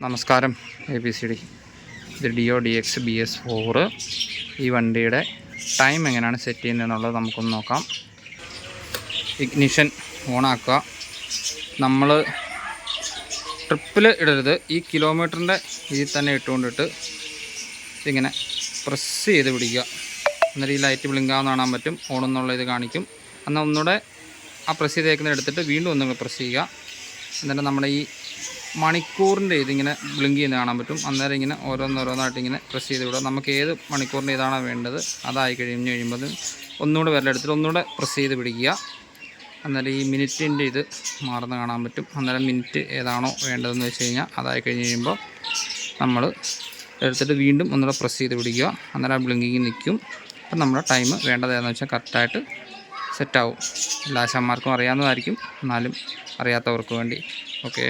നമസ്കാരം. ABCD ഇത് deo DX BS4 ഈ വണ്ടിയുടെ ടൈം എങ്ങനെയാണ് സെറ്റ് ചെയ്യുന്നത് എന്നുള്ളത് നമുക്കൊന്ന് നോക്കാം. ഇഗ്നിഷൻ ഓണാക്കുക. നമ്മൾ ട്രിപ്പിൽ ഇടരുത്, ഈ കിലോമീറ്ററിൻ്റെ ഇതിൽ തന്നെ ഇട്ടുകൊണ്ടിട്ട് ഇതിങ്ങനെ പ്രസ് ചെയ്ത് പിടിക്കുക. അന്നേരം ഈ ലൈറ്റ് ബ്ലിങ്കാവുന്ന കാണാൻ പറ്റും, ഓണെന്നുള്ള ഇത് കാണിക്കും. എന്നാൽ ഒന്നുകൂടെ ആ പ്രസ് ചെയ്തേക്കുന്നത് എടുത്തിട്ട് വീണ്ടും ഒന്നുകൂടെ പ്രസ് ചെയ്യുക. എന്നിട്ട് നമ്മുടെ ഈ മണിക്കൂറിൻ്റെ ഇതിങ്ങനെ ബ്ലിങ്ക് ചെയ്യുന്ന കാണാൻ പറ്റും. അന്നേരം ഇങ്ങനെ ഓരോന്നോരോന്നായിട്ട് ഇങ്ങനെ പ്രസ് ചെയ്ത് വിടുക. നമുക്ക് ഏത് മണിക്കൂറിൻ്റെ ഇതാണോ വേണ്ടത് അതായി കഴിയുമ്പോൾ ഒന്നുകൂടെ വിരലെടുത്തിട്ട് ഒന്നുകൂടെ പ്രസ് ചെയ്ത് പിടിക്കുക. അന്നേരം ഈ മിനിറ്റിൻ്റെ ഇത് മാറുന്ന കാണാൻ പറ്റും. അന്നേരം മിനിറ്റ് ഏതാണോ വേണ്ടതെന്ന് വെച്ച് കഴിഞ്ഞാൽ അതായി കഴിയുമ്പോൾ നമ്മൾ എടുത്തിട്ട് വീണ്ടും ഒന്നുകൂടെ പ്രസ് ചെയ്ത് പിടിക്കുക. അന്നേരം ആ ബ്ലിങ്കിങ് നിൽക്കും. അപ്പം നമ്മുടെ ടൈം വേണ്ടത് ഏതാണെന്ന് വെച്ചാൽ കറക്റ്റായിട്ട് സെറ്റാവും. എല്ലാ ആശാന്മാർക്കും അറിയാവുന്നതായിരിക്കും, എന്നാലും അറിയാത്തവർക്ക് വേണ്ടി. ഓക്കെ.